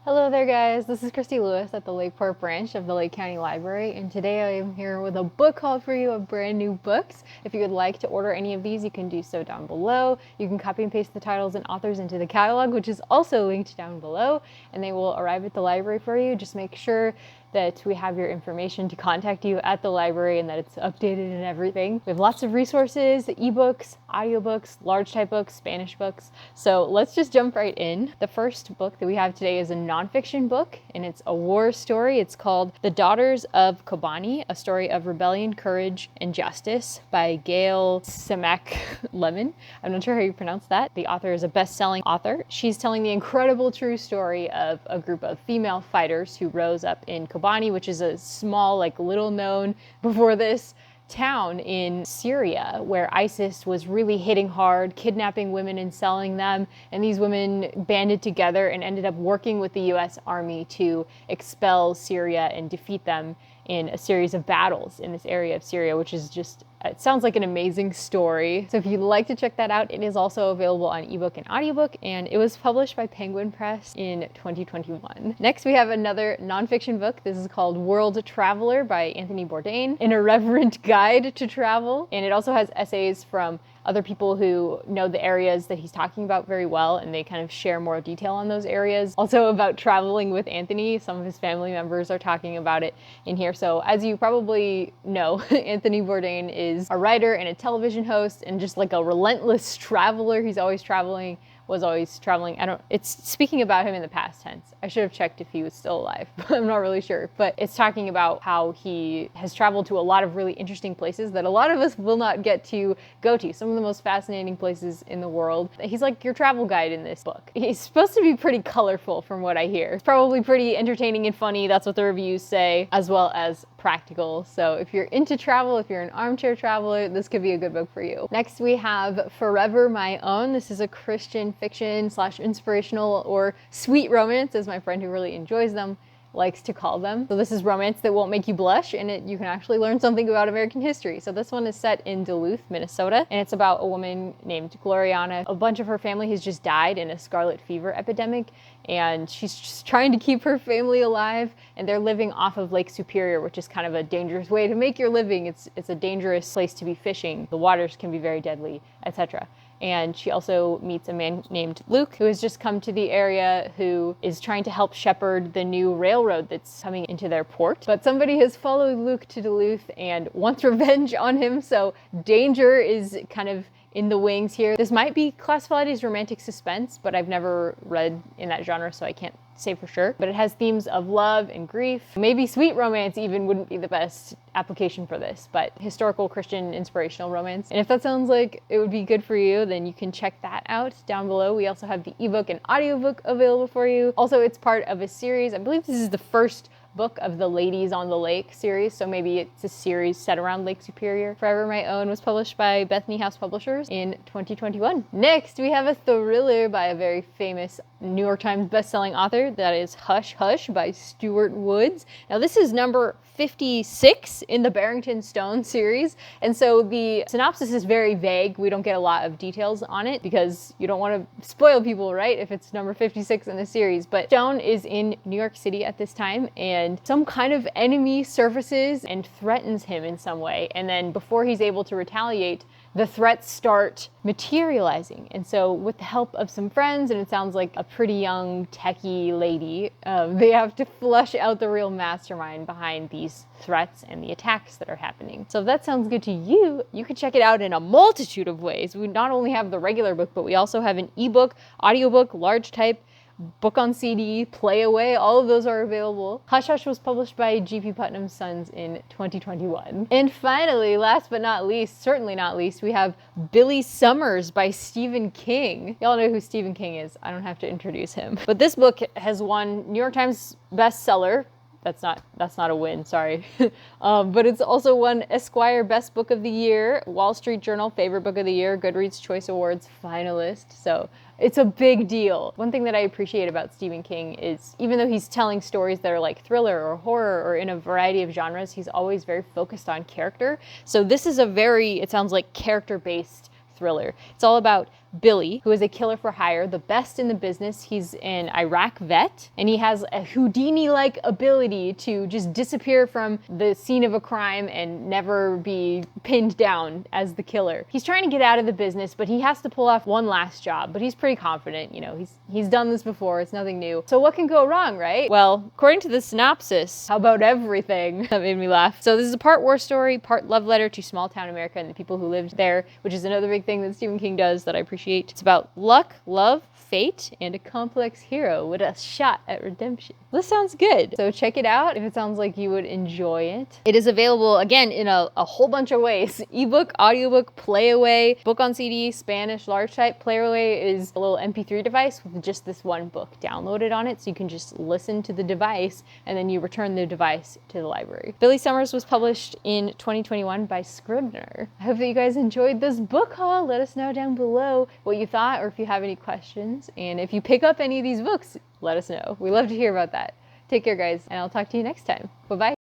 Hello there guys, this is Christy Lewis at the Lakeport branch of the Lake County Library, and today I am here with a book haul for you of brand new books. If you would like to order any of these, you can do so down below. You can copy and paste the titles and authors into the catalog, which is also linked down below, and they will arrive at the library for you. Just make sure that we have your information to contact you at the library and that it's updated and everything. We have lots of resources, ebooks, audiobooks, large type books, Spanish books. So let's just jump right in. The first book that we have today is a nonfiction book, and it's a war story. It's called The Daughters of Kobani, a story of rebellion, courage, and justice by Gayle Tzemach Lemmon. I'm not sure how you pronounce that. The author is a best-selling author. She's telling the incredible true story of a group of female fighters who rose up in Kobani, which is a small, little known before this town in Syria where ISIS was really hitting hard, kidnapping women and selling them. And these women banded together and ended up working with the US Army to expel Syria and defeat them in a series of battles in this area of Syria, which is just, it sounds like an amazing story. So if you'd like to check that out, it is also available on ebook and audiobook, and it was published by Penguin Press in 2021. Next, we have another nonfiction book. This is called World Traveler by Anthony Bourdain, an irreverent guide to travel. And it also has essays from other people who know the areas that he's talking about very well, and they kind of share more detail on those areas. Also about traveling with Anthony, some of his family members are talking about it in here. So as you probably know, Anthony Bourdain is a writer and a television host and just like a relentless traveler. He's always traveling, was always traveling. It's speaking about him in the past tense. I should have checked if he was still alive, but I'm not really sure. But it's talking about how he has traveled to a lot of really interesting places that a lot of us will not get to go to. Some of the most fascinating places in the world. He's like your travel guide in this book. He's supposed to be pretty colorful from what I hear. It's probably pretty entertaining and funny. That's what the reviews say, as well as practical. So if you're into travel, if you're an armchair traveler, this could be a good book for you. Next, we have Forever My Own. This is a Christian fiction / inspirational or sweet romance, as my friend who really enjoys them likes to call them. So this is romance that won't make you blush, and you can actually learn something about American history. So this one is set in Duluth, Minnesota, and it's about a woman named Gloriana. A bunch of her family has just died in a scarlet fever epidemic, and she's just trying to keep her family alive, and they're living off of Lake Superior, which is kind of a dangerous way to make your living. It's a dangerous place to be fishing. The waters can be very deadly, etc. And she also meets a man named Luke, who has just come to the area, who is trying to help shepherd the new railroad that's coming into their port. But somebody has followed Luke to Duluth and wants revenge on him, so danger is kind of in the wings here. This might be classified as romantic suspense, but I've never read in that genre, so I can't say for sure. But it has themes of love and grief. Maybe sweet romance even wouldn't be the best application for this, but historical Christian inspirational romance. And if that sounds like it would be good for you, then you can check that out down below. We also have the ebook and audiobook available for you. Also, it's part of a series. I believe this is the first book of the Ladies on the Lake series, so maybe it's a series set around Lake Superior. Forever My Own was published by Bethany House Publishers in 2021. Next, we have a thriller by a very famous New York Times bestselling author, that is Hush Hush by Stuart Woods. Now this is number 56 in the Barrington Stone series, and so the synopsis is very vague. We don't get a lot of details on it because you don't want to spoil people, right, if it's number 56 in the series. But Stone is in New York City at this time, and some kind of enemy surfaces and threatens him in some way, and then before he's able to retaliate, the threats start materializing. And so with the help of some friends, and it sounds like a pretty young techie lady, they have to flush out the real mastermind behind these threats and the attacks that are happening. So if that sounds good to you, you can check it out in a multitude of ways. We not only have the regular book, but we also have an ebook, audiobook, large type, book on CD, play away, all of those are available. Hush Hush was published by G.P. Putnam's Sons in 2021. And finally, last but not least, certainly not least, we have Billy Summers by Stephen King. Y'all know who Stephen King is. I don't have to introduce him. But this book has won New York Times bestseller. That's not a win, sorry. But it's also won Esquire Best Book of the Year, Wall Street Journal Favorite Book of the Year, Goodreads Choice Awards finalist. So it's a big deal. One thing that I appreciate about Stephen King is, even though he's telling stories that are like thriller or horror or in a variety of genres, he's always very focused on character. So this is a very, it sounds like, character-based thriller. It's all about Billy, who is a killer for hire, the best in the business. He's an Iraq vet, and he has a Houdini-like ability to just disappear from the scene of a crime and never be pinned down as the killer. He's trying to get out of the business, but he has to pull off one last job, but he's pretty confident. You know, he's done this before. It's nothing new. So what can go wrong, right? Well, according to the synopsis, how about everything? That made me laugh. So this is a part war story, part love letter to small town America and the people who lived there, which is another big thing that Stephen King does that I appreciate. It's about luck, love, fate, and a complex hero with a shot at redemption. This sounds good. So check it out if it sounds like you would enjoy it. It is available, again, in a whole bunch of ways. Ebook, audiobook, playaway, book on CD, Spanish, large type. Playaway is a little MP3 device with just this one book downloaded on it, so you can just listen to the device and then you return the device to the library. Billy Summers was published in 2021 by Scribner. I hope that you guys enjoyed this book haul. Let us know down below what you thought or if you have any questions. And if you pick up any of these books, let us know. We love to hear about that. Take care, guys, and I'll talk to you next time. Bye-bye.